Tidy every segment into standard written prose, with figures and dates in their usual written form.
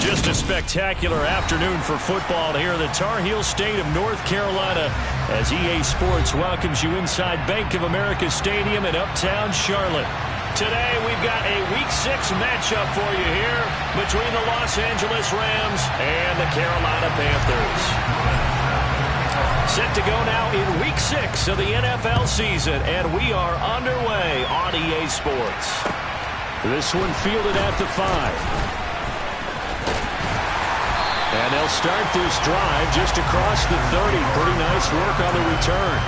Just a spectacular afternoon for football here in the Tar Heel state of North Carolina as EA Sports welcomes you inside Bank of America Stadium in uptown Charlotte. Today we've got a Week 6 matchup for you here between the Los Angeles Rams and the Carolina Panthers. Set to go now in Week 6 of the NFL season, and we are underway on EA Sports. This one fielded at the 5. And they'll start this drive just across the 30. Pretty nice work on the return.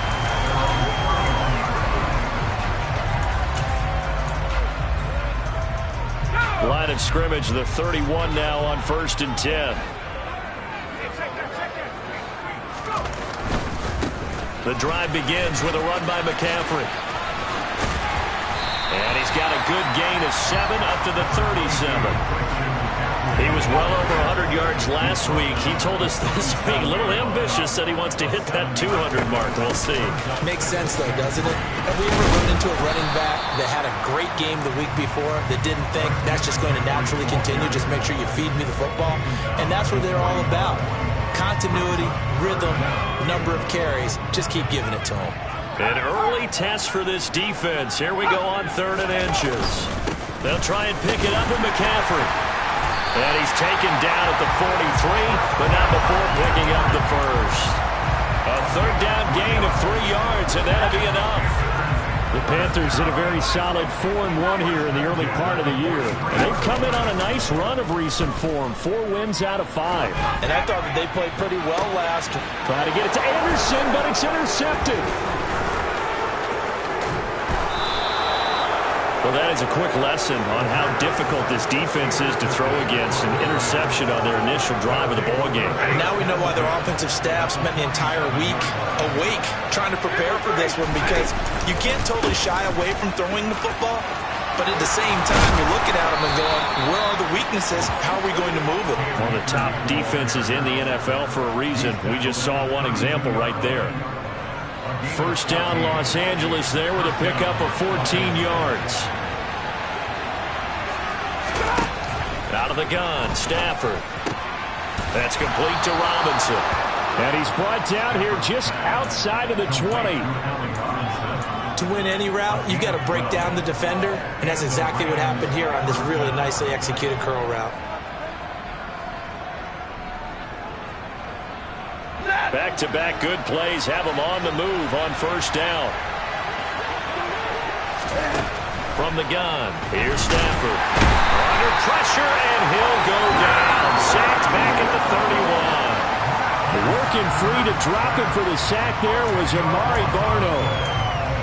Line of scrimmage, the 31 now on 1st and 10. The drive begins with a run by McCaffrey. And he's got a good gain of 7 up to the 37. He was well over 100 yards last week. He told us this week, a little ambitious, that he wants to hit that 200 mark. We'll see. Makes sense, though, doesn't it? Have we ever run into a running back that had a great game the week before that didn't think that's just going to naturally continue? Just make sure you feed me the football. And that's what they're all about. Continuity, rhythm, number of carries. Just keep giving it to them. An early test for this defense. Here we go on 3rd and inches. They'll try and pick it up with McCaffrey. And he's taken down at the 43, but not before picking up the first. A 3rd down gain of 3 yards, and that'll be enough. The Panthers in a very solid 4-1 here in the early part of the year. And they've come in on a nice run of recent form. 4 wins out of 5. And I thought that they played pretty well last. Trying to get it to Anderson, but it's intercepted. Well, that is a quick lesson on how difficult this defense is to throw against. An interception on their initial drive of the ballgame. Now we know why their offensive staff spent the entire week awake trying to prepare for this one, because you can't totally shy away from throwing the football, but at the same time, you're looking at them and going, where are the weaknesses? How are we going to move it? One of the top defenses in the NFL for a reason. We just saw one example right there. 1st down, Los Angeles there with a pickup of 14 yards. Out of the gun, Stafford. That's complete to Robinson. And he's brought down here just outside of the 20. To win any route, you've got to break down the defender, and that's exactly what happened here on this really nicely executed curl route. Back-to-back good plays have him on the move on 1st down. From the gun, here's Stafford. Under pressure, and he'll go down. Sacked back at the 31. Working free to drop him for the sack there was Amari Barno.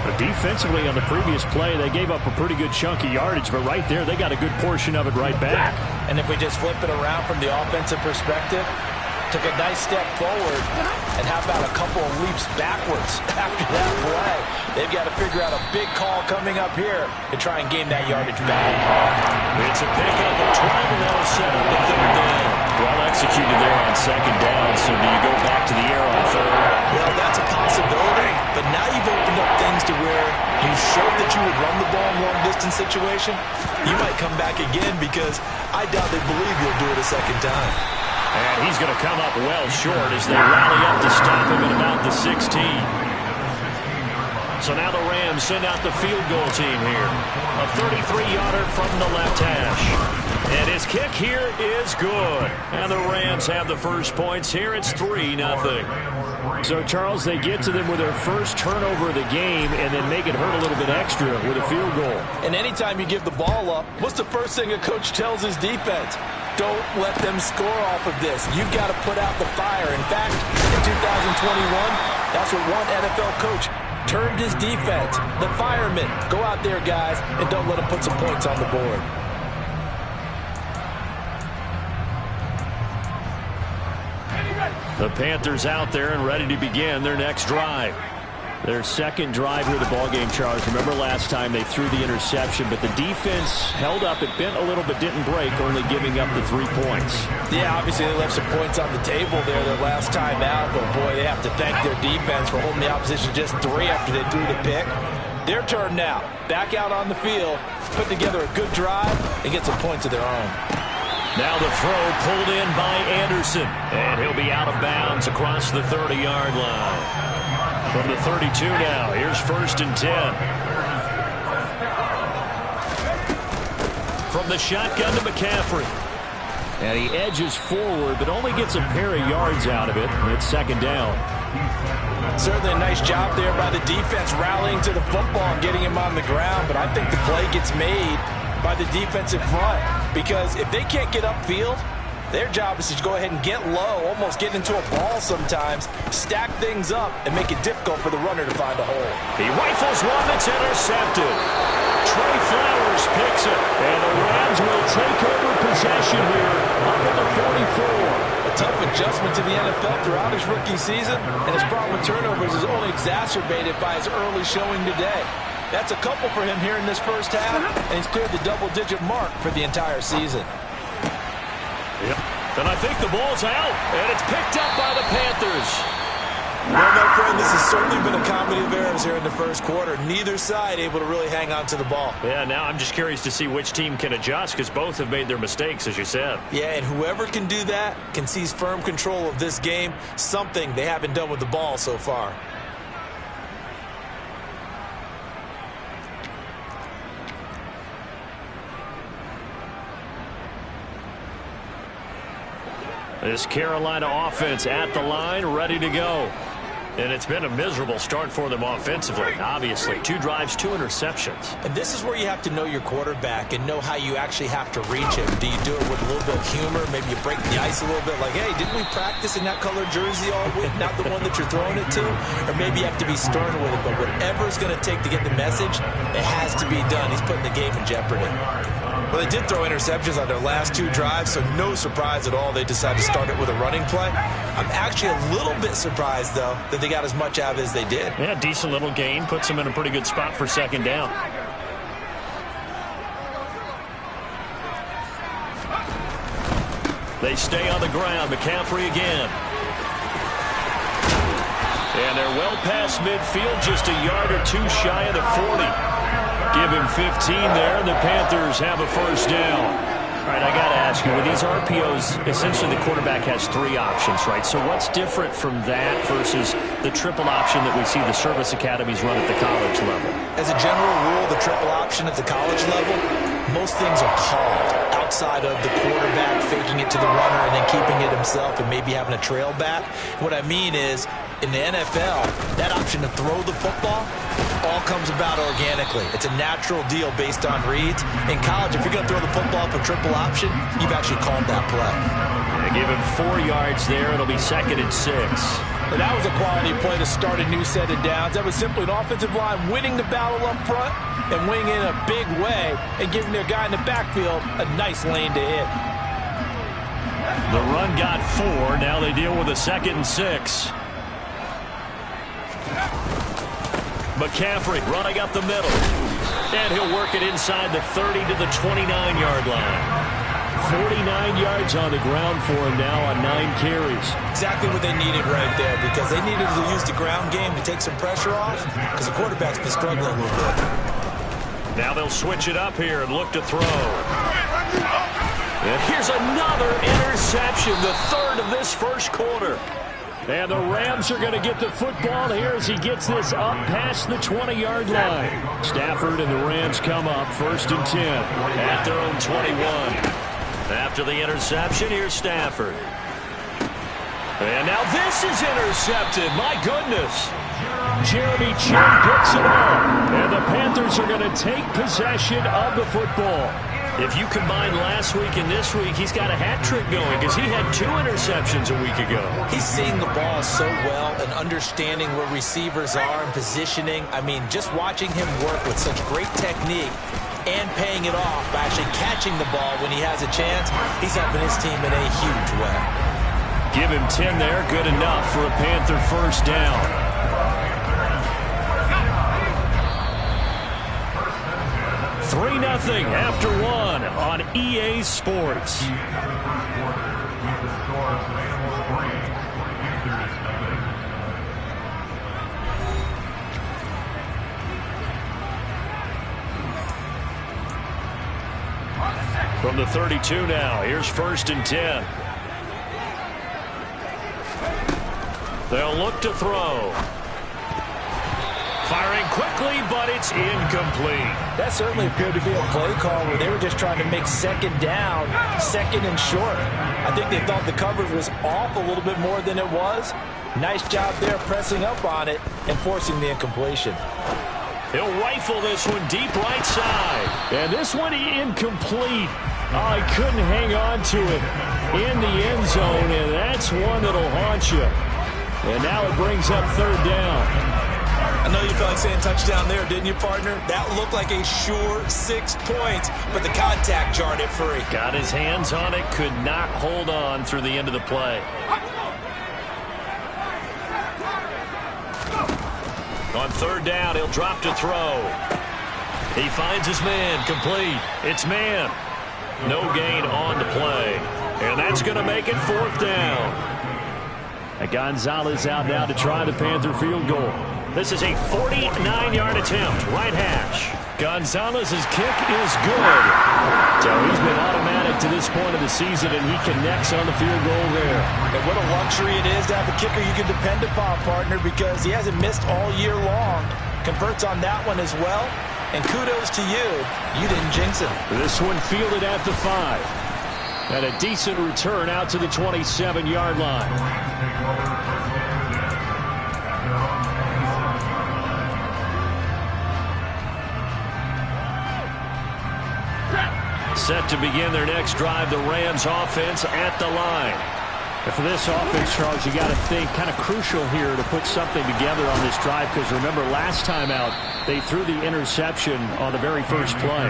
But defensively on the previous play, they gave up a pretty good chunk of yardage, but right there, they got a good portion of it right back. And if we just flip it around from the offensive perspective, took a nice step forward, and how about a couple of leaps backwards after that play? They've got to figure out a big call coming up here to try and gain that yardage back. It's a pickup of 12, and that'll set up the 3rd down. Well executed there on 2nd down, so do you go back to the air on 3rd? Well, that's a possibility, but now you've opened up things to where you showed that you would run the ball in long-distance situation. You might come back again, because I doubt they believe you'll do it a 2nd time. And he's going to come up well short as they rally up to stop him at about the 16. So now the Rams send out the field goal team here. A 33-yarder from the left hash. And his kick here is good. And the Rams have the first points here. It's 3-0. So, Charles, they get to them with their first turnover of the game and then make it hurt a little bit extra with a field goal. And anytime you give the ball up, what's the first thing a coach tells his defense? Don't let them score off of this. You've got to put out the fire. In fact, in 2021, that's what one NFL coach termed his defense. The firemen. Go out there, guys, and don't let them put some points on the board. The Panthers out there and ready to begin their next drive. Their second drive here of the ballgame, Charles. Remember last time they threw the interception, but the defense held up. It bent a little but didn't break, only giving up the 3 points. Yeah, obviously they left some points on the table there their last time out, but boy, they have to thank their defense for holding the opposition just 3 after they threw the pick. Their turn now. Back out on the field. put together a good drive, and get some points of their own. Now the throw pulled in by Anderson, and he'll be out of bounds across the 30-yard line. From the 32 now, here's 1st and 10. From the shotgun to McCaffrey. And he edges forward, but only gets a pair of yards out of it. And it's 2nd down. Certainly a nice job there by the defense rallying to the football and getting him on the ground. But I think the play gets made by the defensive front. Because if they can't get upfield, their job is to go ahead and get low, almost get into a ball sometimes, stack things up, and make it difficult for the runner to find a hole. He rifles one that's intercepted. Trey Flowers picks it, and the Rams will take over possession here up at the 44. A tough adjustment to the NFL throughout his rookie season, and his problem with turnovers is only exacerbated by his early showing today. That's a couple for him here in this first half, and he's cleared the double-digit mark for the entire season. Yep. And I think the ball's out, and it's picked up by the Panthers. Well, my friend, this has certainly been a comedy of errors here in the first quarter. Neither side able to really hang on to the ball. Yeah, now I'm just curious to see which team can adjust, because both have made their mistakes, as you said. Yeah, and whoever can do that can seize firm control of this game, something they haven't done with the ball so far. This Carolina offense at the line, ready to go. And it's been a miserable start for them offensively, obviously. 2 drives, 2 interceptions. And this is where you have to know your quarterback and know how you actually have to reach him. Do you do it with a little bit of humor? Maybe you break the ice a little bit like, hey, didn't we practice in that color jersey all week, not the one that you're throwing it to? Or maybe you have to be stern with it. But whatever it's going to take to get the message, it has to be done. He's putting the game in jeopardy. Well, they did throw interceptions on their last 2 drives, so no surprise at all they decided to start it with a running play. I'm actually a little bit surprised, though, that they got as much out of it as they did. Yeah, decent little gain. Puts them in a pretty good spot for 2nd down. They stay on the ground. McCaffrey again. And they're well past midfield, just a yard or 2 shy of the 40. Give him 15 there, and the Panthers have a 1st down. All right, I got to ask you, with these RPOs, essentially the quarterback has 3 options, right? So what's different from that versus the triple option that we see the service academies run at the college level? As a general rule, the triple option at the college level, most things are called outside of the quarterback faking it to the runner and then keeping it himself and maybe having a trail back. What I mean is, in the NFL, that option to throw the football all comes about organically. It's a natural deal based on reads. In college, if you're going to throw the football for triple option, you've actually called that play. They give him 4 yards there. It'll be 2nd and 6. And that was a quality play to start a new set of downs. That was simply an offensive line winning the battle up front and winning in a big way and giving their guy in the backfield a nice lane to hit. The run got 4. Now they deal with a 2nd and 6. McCaffrey running up the middle. And he'll work it inside the 30 to the 29-yard line. 49 yards on the ground for him now on 9 carries. Exactly what they needed right there, because they needed to use the ground game to take some pressure off, because the quarterback's been struggling a little bit. Now they'll switch it up here and look to throw. And here's another interception, the 3rd of this first quarter. And the Rams are going to get the football here as he gets this up past the 20-yard line. Stafford and the Rams come up 1st and 10 at their own 21. After the interception, here's Stafford. And now this is intercepted. My goodness. Jeremy Chinn picks it up. And the Panthers are going to take possession of the football. If you combine last week and this week, he's got a hat trick going because he had 2 interceptions a week ago. He's seeing the ball so well and understanding where receivers are and positioning. I mean, just watching him work with such great technique and paying it off by actually catching the ball when he has a chance, he's helping his team in a huge way. Give him 10 there, good enough for a Panther 1st down. 3-0 after 1 on EA Sports. From the 32 now, here's 1st and 10. They'll look to throw. Firing quickly, but it's incomplete. That certainly appeared to be a play call where they were just trying to make second down, second and short. I think they thought the coverage was off a little bit more than it was. Nice job there pressing up on it and forcing the incompletion. He'll rifle this one deep right side. And this one incomplete. Oh, he couldn't hang on to it in the end zone, and that's one that'll haunt you. And now it brings up 3rd down. I know you felt like saying touchdown there, didn't you, partner? That looked like a sure 6 points, but the contact jarred it free. Got his hands on it, could not hold on through the end of the play. On 3rd down, he'll drop to throw. He finds his man, complete. It's man. No gain on the play. And that's going to make it 4th down. Gonzalez out now to try the Panther field goal. This is a 49-yard attempt, right hash. Gonzalez's kick is good. So he's been automatic to this point of the season, and he connects on the field goal there. And what a luxury it is to have a kicker you can depend upon, partner, because he hasn't missed all year long. Converts on that one as well. And kudos to you. You didn't jinx him. This one fielded at the 5. And a decent return out to the 27-yard line. Set to begin their next drive, the Rams offense at the line. And for this offense, Charles, you got to think kind of crucial here to put something together on this drive, because remember last time out they threw the interception on the very first play.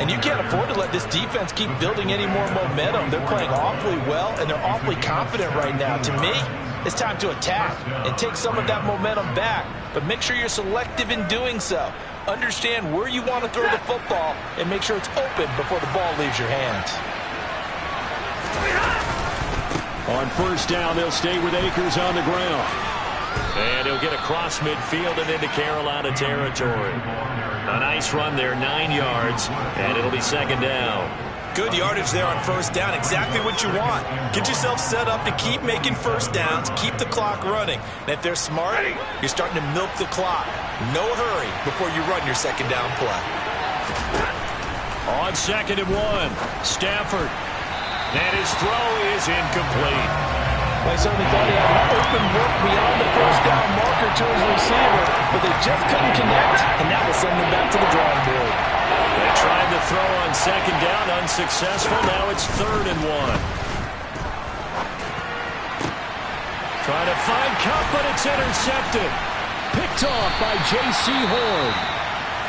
And you can't afford to let this defense keep building any more momentum. They're playing awfully well, and they're awfully confident right now. To me, it's time to attack and take some of that momentum back, but make sure you're selective in doing so. Understand where you want to throw the football and make sure it's open before the ball leaves your hands. On 1st down, they'll stay with Akers on the ground. And he'll get across midfield and into Carolina territory. A nice run there, 9 yards, and it'll be 2nd down. Good yardage there on 1st down, exactly what you want. Get yourself set up to keep making 1st downs, keep the clock running. And if they're smart, you're starting to milk the clock. No hurry before you run your 2nd down play. On 2nd and 1, Stafford. And his throw is incomplete. I certainly thought he had an open look beyond the 1st down marker to his receiver, but they just couldn't connect, and that will send them back to the drawing board. They tried to throw on 2nd down, unsuccessful. Now it's 3rd and 1. Trying to find Kupp, but it's intercepted. Picked off by J.C. Horn.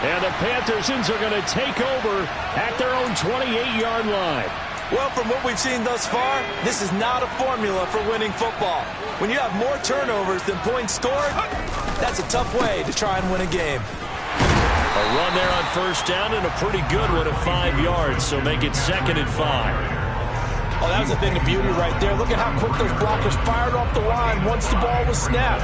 And the Panthers are going to take over at their own 28-yard line. Well, from what we've seen thus far, this is not a formula for winning football. When you have more turnovers than points scored, that's a tough way to try and win a game. A run there on 1st down and a pretty good one at 5 yards, so make it 2nd and 5. Oh, that was a thing of beauty right there. Look at how quick those blockers fired off the line once the ball was snapped.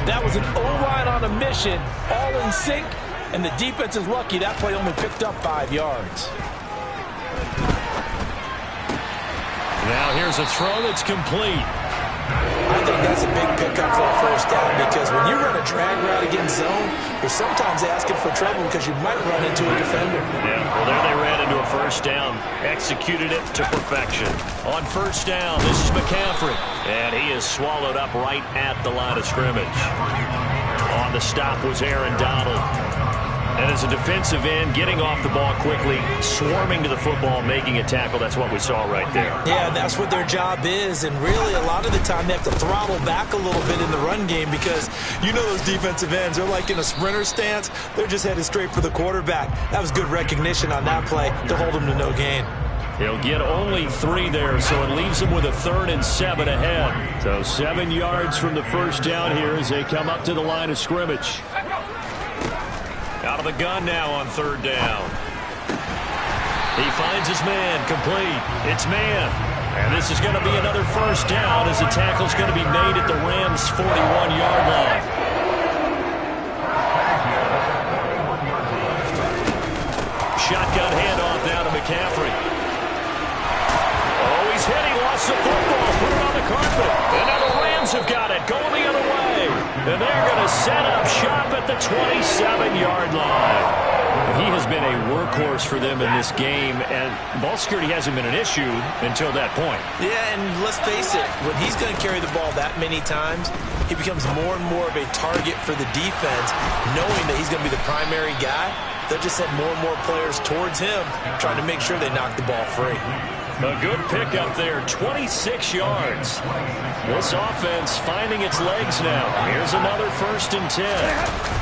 That was an O-line on a mission, all in sync, and the defense is lucky that play only picked up 5 yards. Now here's a throw that's complete. I think that's a big pickup for a 1st down, because when you run a drag route against zone, you're sometimes asking for trouble because you might run into a defender. Yeah, well, there they ran into a 1st down. Executed it to perfection. On 1st down, this is McCaffrey. And he is swallowed up right at the line of scrimmage. On the stop was Aaron Donald. And as a defensive end, getting off the ball quickly, swarming to the football, making a tackle, that's what we saw right there. Yeah, that's what their job is, and really a lot of the time they have to throttle back a little bit in the run game, because you know those defensive ends, they're like in a sprinter stance. They're just headed straight for the quarterback. That was good recognition on that play to hold him to no gain. He'll get only 3 there, so it leaves him with a 3rd and 7 ahead. So 7 yards from the 1st down here as they come up to the line of scrimmage. Out of the gun now on 3rd down. He finds his man, complete. It's man. And this is going to be another 1st down as the tackle's going to be made at the Rams' 41-yard line. Shotgun handoff now to McCaffrey. lost the football, put it on the carpet. And now the Rams have got it, going the other way. And they're going to set up shop at the 27-yard line. He has been a workhorse for them in this game, and ball security hasn't been an issue until that point. Yeah, and let's face it, when he's going to carry the ball that many times, he becomes more and more of a target for the defense, knowing that he's going to be the primary guy. They'll just send more and more players towards him, trying to make sure they knock the ball free. A good pickup there, 26 yards. This offense finding its legs now. Here's another 1st and 10.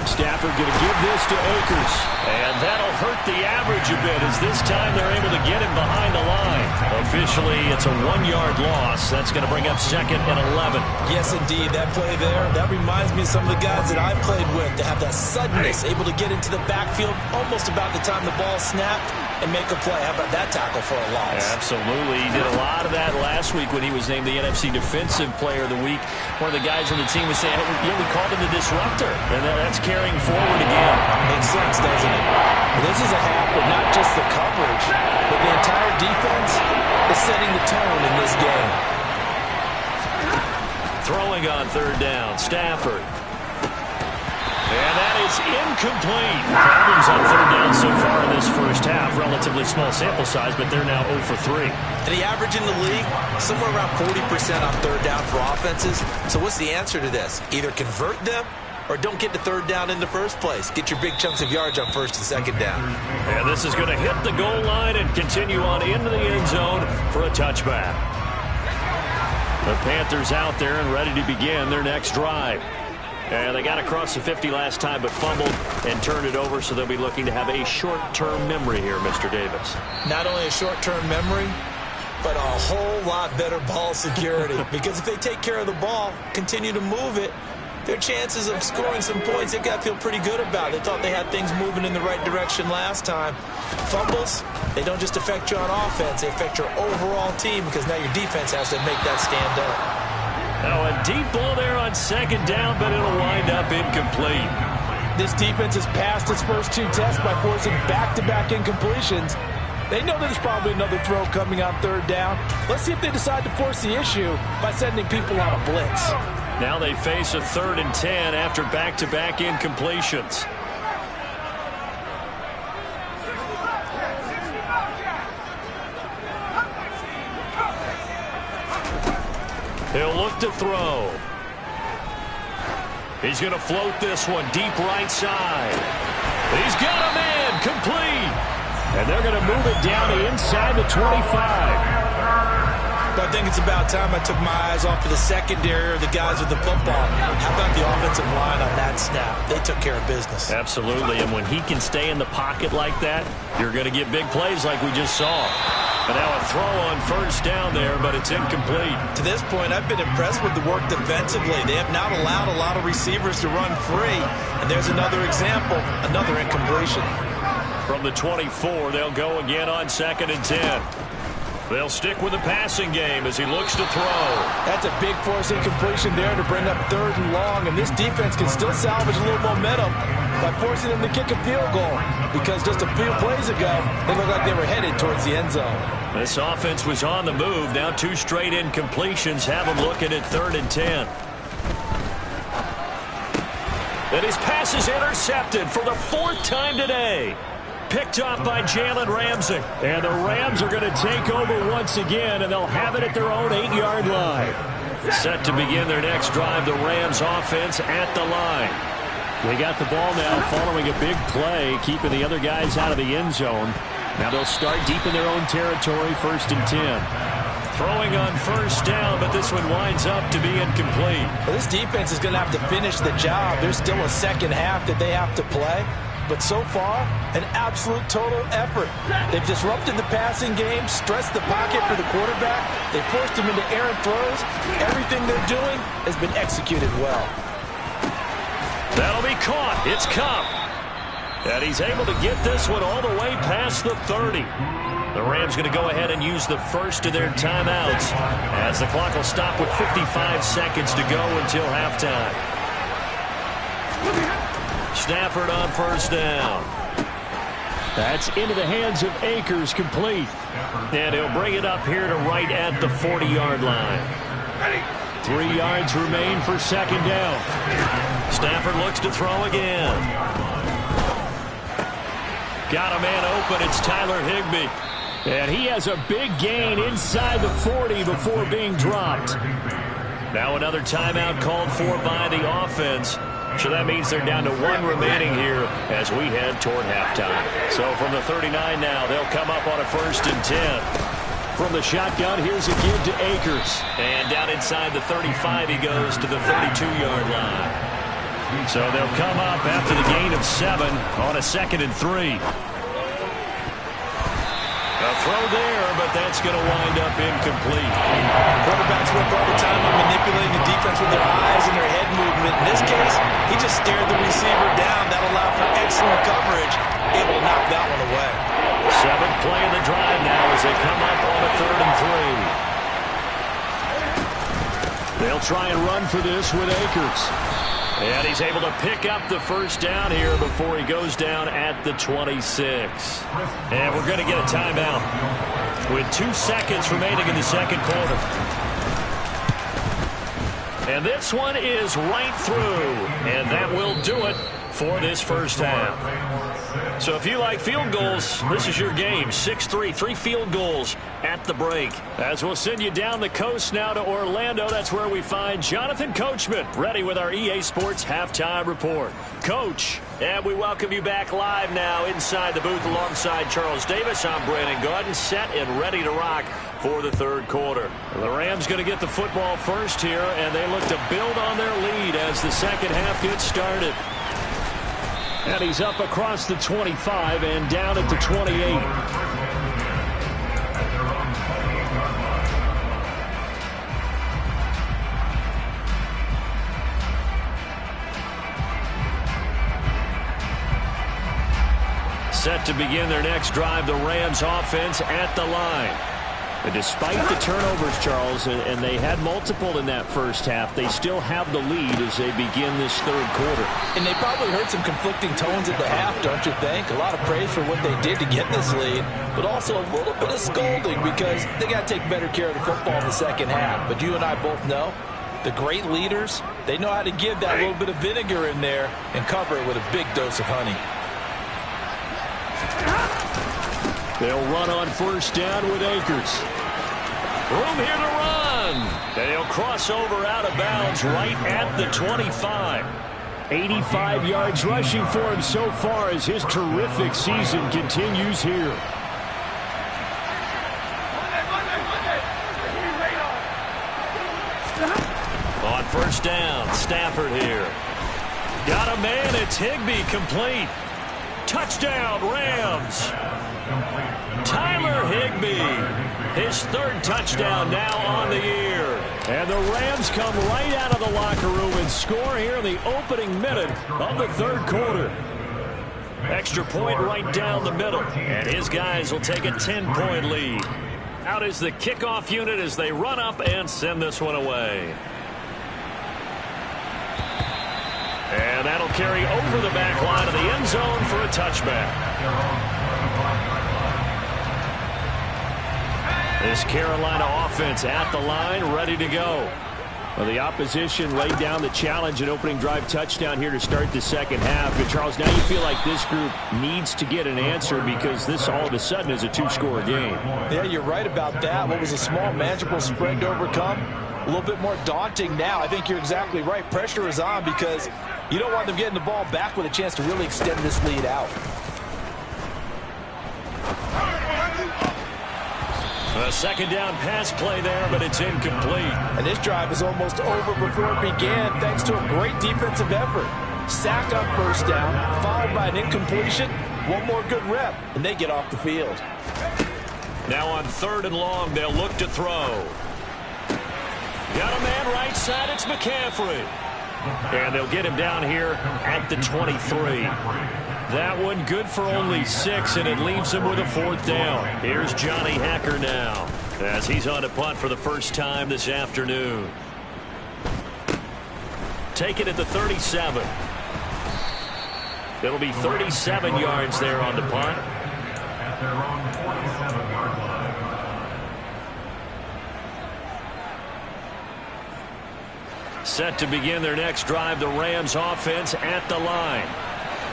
Stafford going to give this to Akers. And that'll hurt the average a bit as this time they're able to get him behind the line. Officially, it's a 1-yard loss. That's going to bring up 2nd and 11. Yes, indeed. That play there, that reminds me of some of the guys that I played with to have that suddenness, able to get into the backfield almost about the time the ball snapped and make a play. How about that tackle for a loss? Absolutely. He did a lot of that last week when he was named the NFC Defensive Player of the Week. One of the guys on the team was saying, hey, we called him the disruptor. And that's carrying forward again. Makes sense, doesn't it? Well, this is a half, but not just the coverage, but the entire defense is setting the tone in this game. Throwing on 3rd down, Stafford. And that is incomplete. Problems on 3rd down so far in this first half. Relatively small sample size, but they're now 0 for 3. And the average in the league, somewhere around 40% on 3rd down for offenses. So what's the answer to this? Either convert them or don't get to 3rd down in the first place. Get your big chunks of yards on 1st and 2nd down. And this is going to hit the goal line and continue on into the end zone for a touchback. The Panthers out there and ready to begin their next drive. And they got across the 50 last time, but fumbled and turned it over, so they'll be looking to have a short-term memory here, Mr. Davis. Not only a short-term memory, but a whole lot better ball security. Because if they take care of the ball, continue to move it, their chances of scoring some points, they've got to feel pretty good about. They thought they had things moving in the right direction last time. Fumbles, they don't just affect you on offense, they affect your overall team because now your defense has to make that stand up. Now a deep ball there on 2nd down, but it'll wind up incomplete. This defense has passed its first 2 tests by forcing back-to-back incompletions. They know there's probably another throw coming on 3rd down. Let's see if they decide to force the issue by sending people on a blitz. Now they face a 3rd and 10 after back-to-back incompletions. He'll look to throw. He's going to float this one deep right side. He's got a man complete. And they're going to move it down to inside the 25. But I think it's about time I took my eyes off of the secondary or the guys with the football. How about the offensive line on that snap? They took care of business. Absolutely, and when he can stay in the pocket like that, you're going to get big plays like we just saw. And now a throw on 1st down there, but it's incomplete. To this point, I've been impressed with the work defensively. They have not allowed a lot of receivers to run free. And there's another example, another incompletion. From the 24, they'll go again on 2nd and 10. They'll stick with the passing game as he looks to throw. That's a big force incompletion there to bring up 3rd and long. And this defense can still salvage a little momentum by forcing them to kick a field goal. Because just a few plays ago, they looked like they were headed towards the end zone. This offense was on the move. Now 2 straight incompletions have them looking at 3rd and 10. And his pass is intercepted for the 4th time today. Picked off by Jalen Ramsey. And the Rams are going to take over once again, and they'll have it at their own 8-yard line. Set to begin their next drive, the Rams offense at the line. They got the ball now following a big play, keeping the other guys out of the end zone. Now they'll start deep in their own territory, 1st and 10. Throwing on 1st down, but this one winds up to be incomplete. Well, this defense is going to have to finish the job. There's still a second half that they have to play. But so far, an absolute total effort. They've disrupted the passing game, stressed the pocket for the quarterback. They forced him into errant throws. Everything they're doing has been executed well. That'll be caught. It's Kupp. And he's able to get this one all the way past the 30. The Rams going to go ahead and use the first of their timeouts as the clock will stop with 55 seconds to go until halftime. Stafford on 1st down. That's into the hands of Akers, complete. And he'll bring it up here to right at the 40-yard line. 3 yards remain for second down. Stafford looks to throw again. Got a man open. It's Tyler Higbee. And he has a big gain inside the 40 before being dropped. Now another timeout called for by the offense. So that means they're down to 1 remaining here as we head toward halftime. So from the 39 now, they'll come up on a 1st and 10. From the shotgun, here's a give to Akers. And down inside the 35, he goes to the 32-yard line. So they'll come up after the gain of 7 on a 2nd and 3. A throw there, but that's going to wind up incomplete. Quarterbacks work all the time on manipulating the defense with their eyes and their head movement. In this case, he just stared the receiver down. That allowed for excellent coverage. Able to knock that one away. 7th play of the drive now as they come up on a 3rd and 3. They'll try and run for this with Akers. And he's able to pick up the 1st down here before he goes down at the 26. And we're going to get a timeout with 2 seconds remaining in the 2nd quarter. And this one is right through. And that will do it for this 1st half. So if you like field goals, this is your game. 6-3, 3 field goals at the break. As we'll send you down the coast now to Orlando. That's where we find Jonathan Coachman ready with our EA Sports Halftime Report. Coach, and we welcome you back live now inside the booth alongside Charles Davis. I'm Brandon Gaudin, set and ready to rock for the 3rd quarter. The Rams going to get the football first here, and they look to build on their lead as the 2nd half gets started. And he's up across the 25 and down at the 28. Set to begin their next drive, the Rams offense at the line. And despite the turnovers, Charles, and they had multiple in that 1st half, they still have the lead as they begin this 3rd quarter. And they probably heard some conflicting tones at the half, don't you think? A lot of praise for what they did to get this lead, but also a little bit of scolding because they got to take better care of the football in the 2nd half. But you and I both know the great leaders, they know how to give that little bit of vinegar in there and cover it with a big dose of honey. They'll run on 1st down with Akers. Room here to run. And he'll cross over out of bounds right at the 25. 85 yards rushing for him so far as his terrific season continues here. On 1st down, Stafford here. Got a man, it's Higbee, complete. Touchdown, Rams. Tyler Higbee, his 3rd touchdown now on the year. And the Rams come right out of the locker room and score here in the opening minute of the 3rd quarter. Extra point right down the middle. And his guys will take a 10-point lead. Out is the kickoff unit as they run up and send this one away. And that'll carry over the back line of the end zone for a touchback. This Carolina offense at the line, ready to go. Well, the opposition laid down the challenge and opening drive touchdown here to start the 2nd half. But Charles, now you feel like this group needs to get an answer because this all of a sudden is a 2-score game. Yeah, you're right about that. What was a small, manageable spread to overcome? A little bit more daunting now. I think you're exactly right. Pressure is on because you don't want them getting the ball back with a chance to really extend this lead out. A 2nd down pass play there, but it's incomplete. And this drive is almost over before it began thanks to a great defensive effort. Sack on 1st down, followed by an incompletion. One more good rep, and they get off the field. Now on 3rd and long, they'll look to throw. Got a man right side, it's McCaffrey. And they'll get him down here at the 23. That one good for only 6, and it leaves him with a 4th down. Here's Johnny Hacker now as he's on to punt for the 1st time this afternoon. Take it at the 37. It'll be 37 yards there on the punt. their own 47-yard line. Set to begin their next drive, the Rams offense at the line.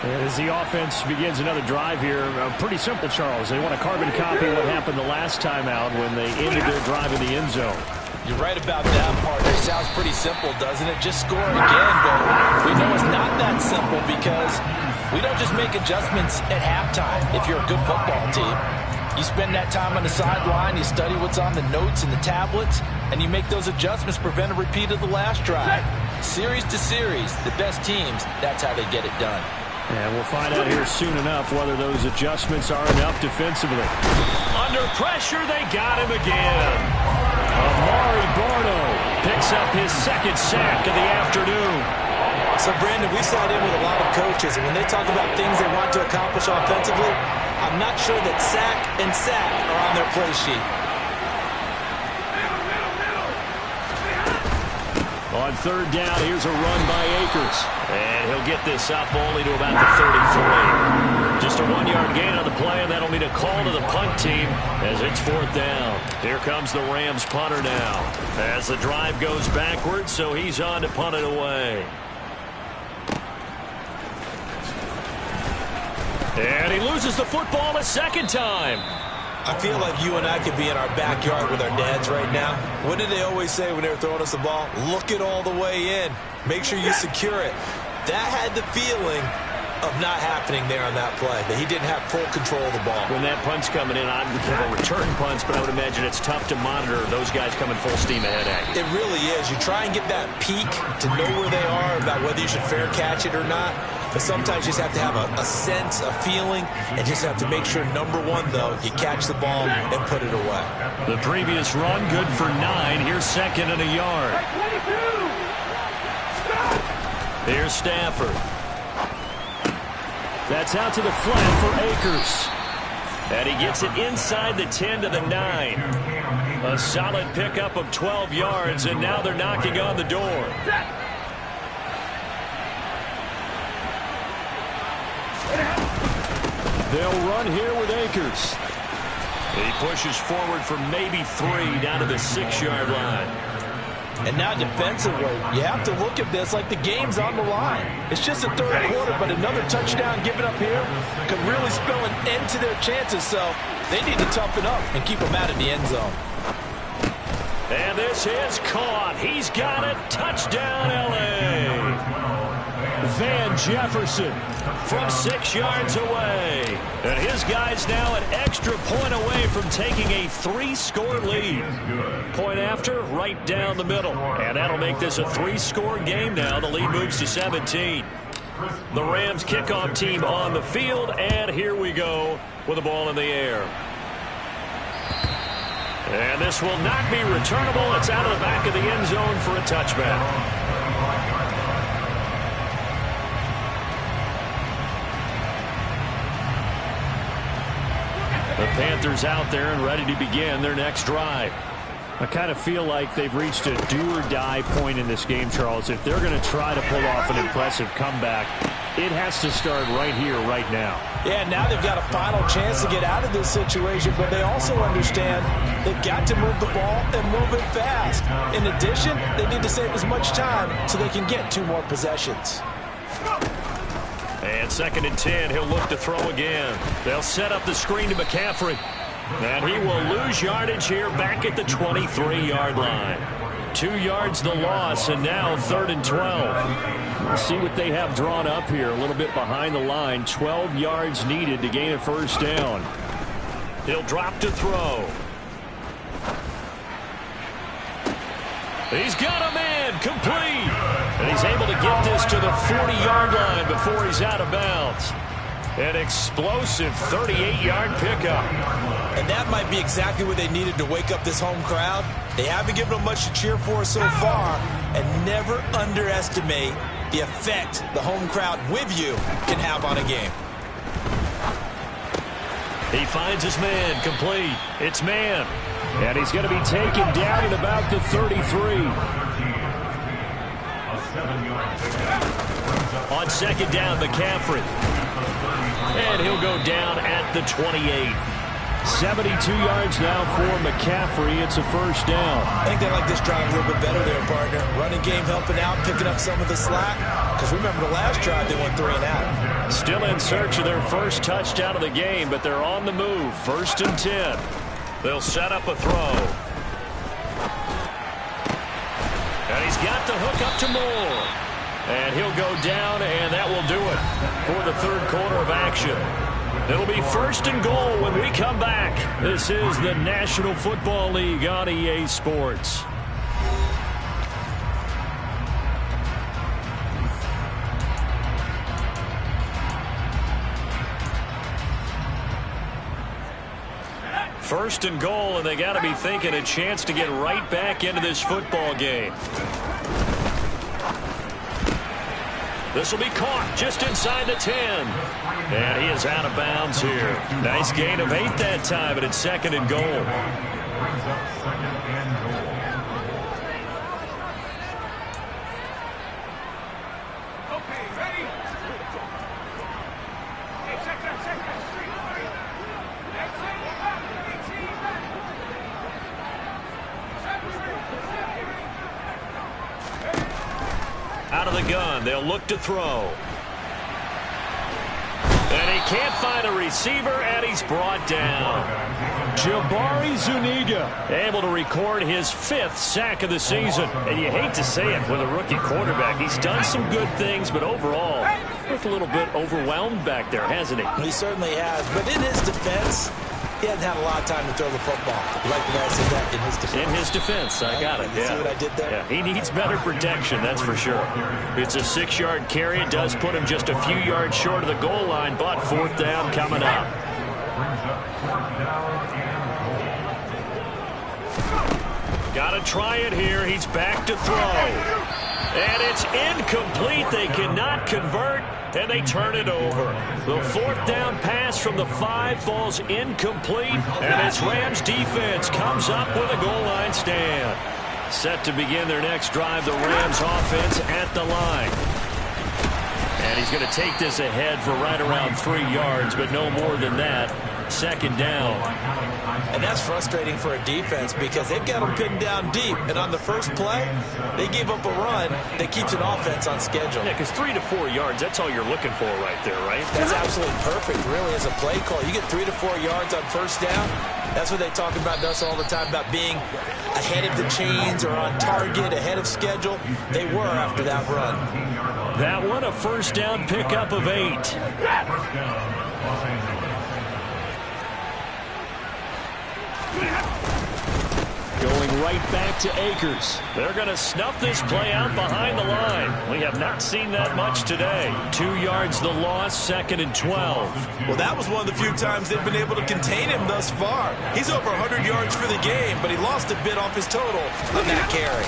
And as the offense begins another drive here, pretty simple, Charles. They want to carbon copy what happened the last time out when they ended their drive in the end zone. You're right about that, partner. Sounds pretty simple, doesn't it? Just score again, but we know it's not that simple because we don't just make adjustments at halftime if you're a good football team. You spend that time on the sideline, you study what's on the notes and the tablets, and you make those adjustments, prevent a repeat of the last drive. Series to series, the best teams, that's how they get it done. And we'll find out here soon enough whether those adjustments are enough defensively. Under pressure, they got him again. Amari Barno picks up his second sack of the afternoon. So, Brandon, we sat in with a lot of coaches, and when they talk about things they want to accomplish offensively, I'm not sure that sack and sack are on their play sheet. On third down, here's a run by Akers. And he'll get this up only to about the 33. Just a 1-yard gain on the play, and that'll mean a call to the punt team as it's fourth down. Here comes the Rams punter now. As the drive goes backwards, so he's on to punt it away. And he loses the football a second time. I feel like you and I could be in our backyard with our dads right now. What did they always say when they were throwing us the ball? Look it all the way in. Make sure you secure it. That had the feeling of not happening there on that play, that he didn't have full control of the ball. When that punt's coming in, I would have a return punts, but I would imagine it's tough to monitor those guys coming full steam ahead at you. It really is. You try and get that peek to know where they are, about whether you should fair catch it or not. But sometimes you just have to have a sense, a feeling, and just have to make sure, number one, though, you catch the ball and put it away. The previous run, good for 9. Here's second and a yard. Here's Stafford. That's out to the flat for Akers. And he gets it inside the 10 to the 9. A solid pickup of 12 yards, and now they're knocking on the door. They'll run here with Akers. He pushes forward for maybe 3 down to the 6-yard line. And now defensively, you have to look at this like the game's on the line. It's just a third quarter, but another touchdown given up here could really spell an end to their chances. So they need to toughen up and keep them out of the end zone. And this is caught. He's got it. Touchdown, L.A. Van Jefferson from 6 yards away. And his guy's now an extra point away from taking a 3-score lead. Point after, right down the middle. And that'll make this a 3-score game now. The lead moves to 17. The Rams kickoff team on the field. And here we go with the ball in the air. And this will not be returnable. It's out of the back of the end zone for a touchback. The Panthers out there and ready to begin their next drive. I kind of feel like they've reached a do-or-die point in this game, Charles. If they're going to try to pull off an impressive comeback, it has to start right here, right now. Yeah, now they've got a final chance to get out of this situation, but they also understand they've got to move the ball and move it fast. In addition, they need to save as much time so they can get 2 more possessions. And 2nd and 10, he'll look to throw again. They'll set up the screen to McCaffrey. And he will lose yardage here back at the 23-yard line. 2 yards the loss, and now 3rd and 12. We'll see what they have drawn up here. A little bit behind the line. 12 yards needed to gain a first down. He'll drop to throw. He's got a man complete. And he's able to get this to the 40-yard line before he's out of bounds. An explosive 38-yard pickup. And that might be exactly what they needed to wake up this home crowd. They haven't given them much to cheer for so far. And never underestimate the effect the home crowd with you can have on a game. He finds his man complete. It's man. And he's going to be taken down at about the 33. On 2nd down, McCaffrey. And he'll go down at the 28. 72 yards now for McCaffrey. It's a first down. I think they like this drive a little bit better there, partner. Running game helping out, picking up some of the slack. Because remember the last drive, they went 3 and out. Still in search of their first touchdown of the game, but they're on the move. 1st and 10. They'll set up a throw. And he's got the hook up to Moore. And he'll go down, and that will do it for the third quarter of action. It'll be 1st and goal when we come back. This is the National Football League on EA Sports. First and goal, and they got to be thinking a chance to get right back into this football game. This will be caught just inside the 10. And he is out of bounds here. Nice gain of 8 that time, but it's 2nd and goal. Brings up 2nd and goal. Out of the gun, they'll look to throw. And he can't find a receiver, and he's brought down. Jabari Zuniga Able to record his 5th sack of the season. And you hate to say it with a rookie quarterback. He's done some good things, but overall, looked a little bit overwhelmed back there, hasn't he? He certainly has. But in his defense, he hasn't had a lot of time to throw the football. Like the guy said that in his defense. In his defense, I got it. You see what I did there? Yeah, he needs better protection, that's for sure. It's a 6-yard carry. It does put him just a few yards short of the goal line, but 4th down coming up. Brings up 4th down and goal. Got to try it here. He's back to throw. And it's incomplete. They cannot convert, and they turn it over. The 4th down pass from the 5 falls incomplete, and its Rams defense comes up with a goal line stand. Set to begin their next drive, the Rams offense at the line. And he's going to take this ahead for right around 3 yards, but no more than that. 2nd down. And that's frustrating for a defense because they've got them pinned down deep. And on the first play, they give up a run that keeps an offense on schedule. Yeah, because 3 to 4 yards, that's all you're looking for right there, right? That's absolutely perfect, really, as a play call. You get 3 to 4 yards on 1st down. That's what they talk about us all the time, about being ahead of the chains or on target, ahead of schedule. They were after that run. That one, a 1st down pickup of 8. First down, Los Angeles. going right back to Akers. They're going to snuff this play out behind the line. We have not seen that much today. 2 yards the loss, 2nd and 12. Well, that was one of the few times they've been able to contain him thus far. He's over 100 yards for the game, but he lost a bit off his total on that carry.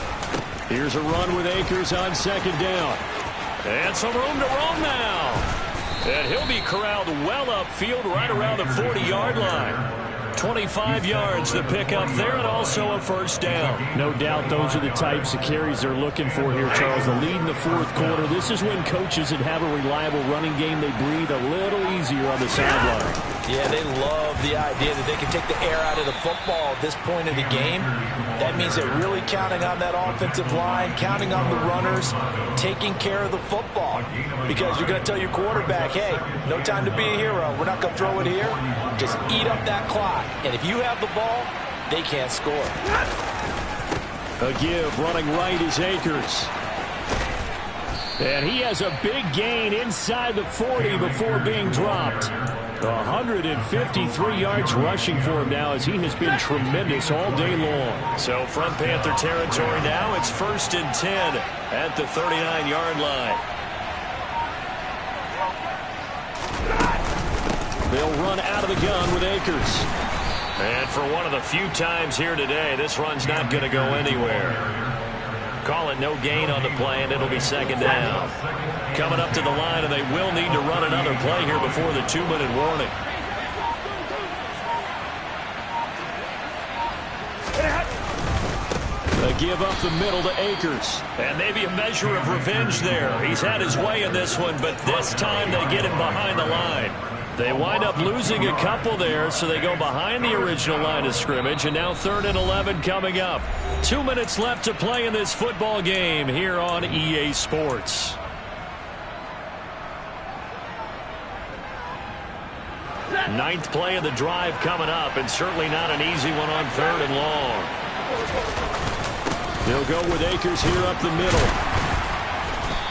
Here's a run with Akers on 2nd down. And some room to roam now. And he'll be corralled well upfield right around the 40-yard line. 25 yards to pick up there, and also a 1st down. No doubt those are the types of carries they're looking for here, Charles. The lead in the 4th quarter. This is when coaches that have a reliable running game, they breathe a little easier on the sideline. Yeah, they love the idea that they can take the air out of the football at this point of the game. That means they're really counting on that offensive line, counting on the runners, taking care of the football. Because you're going to tell your quarterback, hey, no time to be a hero. We're not going to throw it here. Just eat up that clock. And if you have the ball, they can't score. A give running right is Akers. And he has a big gain inside the 40 before being dropped. 153 yards rushing for him now as he has been tremendous all day long. So from Panther territory now, it's 1st and 10 at the 39-yard line. They'll run out of the gun with Akers. And for one of the few times here today, this run's not going to go anywhere. Call it no gain on the play, and it'll be 2nd down. Coming up to the line, and they will need to run another play here before the 2-minute warning. give up the middle to Akers. And maybe a measure of revenge there. He's had his way in this one, but this time they get him behind the line. They wind up losing a couple there, so they go behind the original line of scrimmage, and now 3rd and 11 coming up. 2 minutes left to play in this football game here on EA Sports. Ninth play of the drive coming up, and certainly not an easy one on 3rd and long. They'll go with Akers here up the middle.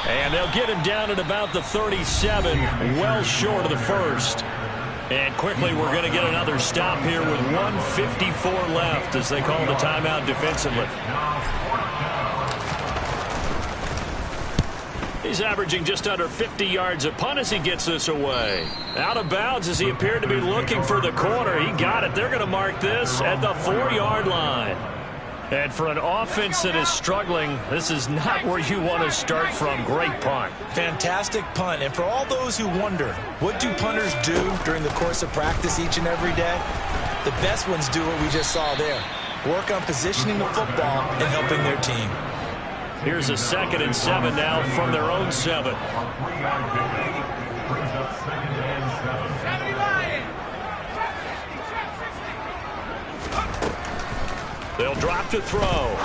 And they'll get him down at about the 37, well short of the first. And quickly we're going to get another stop here with 1:54 left as they call the timeout defensively. He's averaging just under 50 yards a punt as he gets this away. Out of bounds as he appeared to be looking for the corner. He got it. They're going to mark this at the 4-yard line. And for an offense that is struggling, this is not where you want to start from. Great punt. Fantastic punt. And for all those who wonder, what do punters do during the course of practice each and every day? The best ones do what we just saw there. Work on positioning the football and helping their team. Here's a 2nd and 7 now from their own 7. Brings up 2nd and 7. They'll drop to throw.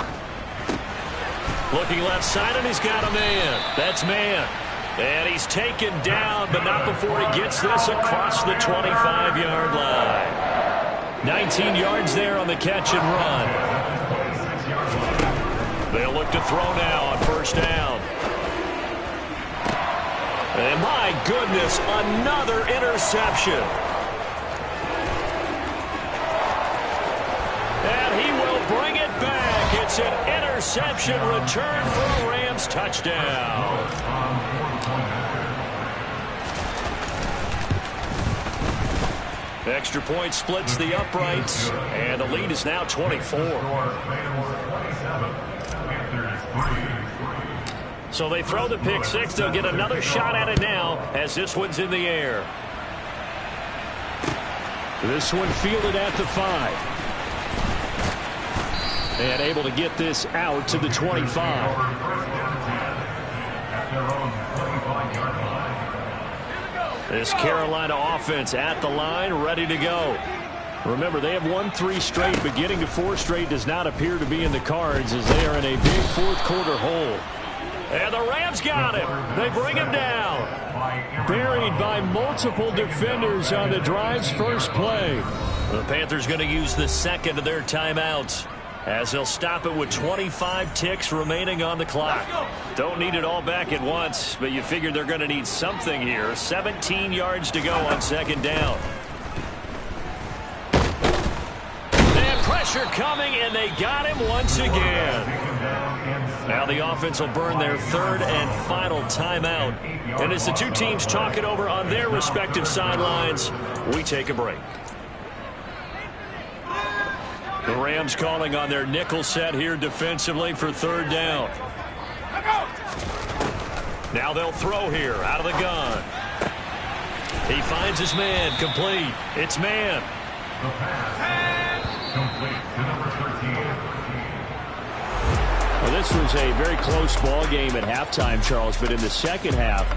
Looking left side, and he's got a man. That's man. And he's taken down, but not before he gets this across the 25-yard line. 19 yards there on the catch and run. They'll look to throw now on 1st down. And my goodness, another interception. And he will bring it back. It's an interception return for a Rams touchdown. Extra point splits the uprights, and the lead is now 24. So they throw the pick 6. They'll get another shot at it now as this one's in the air. This one fielded at the 5. And able to get this out to the 25. This Carolina offense at the line, ready to go. Remember, they have won 3 straight, but getting to 4 straight does not appear to be in the cards as they are in a big 4th quarter hole. And the Rams got him. They bring him down. Buried by multiple defenders on the drive's first play. The Panthers going to use the 2nd of their timeouts as they'll stop it with 25 ticks remaining on the clock. Don't need it all back at once, but you figure they're going to need something here. 17 yards to go on 2nd down. Pressure coming, and they got him once again. Now the offense will burn their 3rd and final timeout. And as the two teams talk it over on their respective sidelines, we take a break. The Rams calling on their nickel set here defensively for 3rd down. Now they'll throw here out of the gun. He finds his man, complete. It's man. The pass. Complete to number 13. Well, this was a very close ball game at halftime, Charles, but in the second half,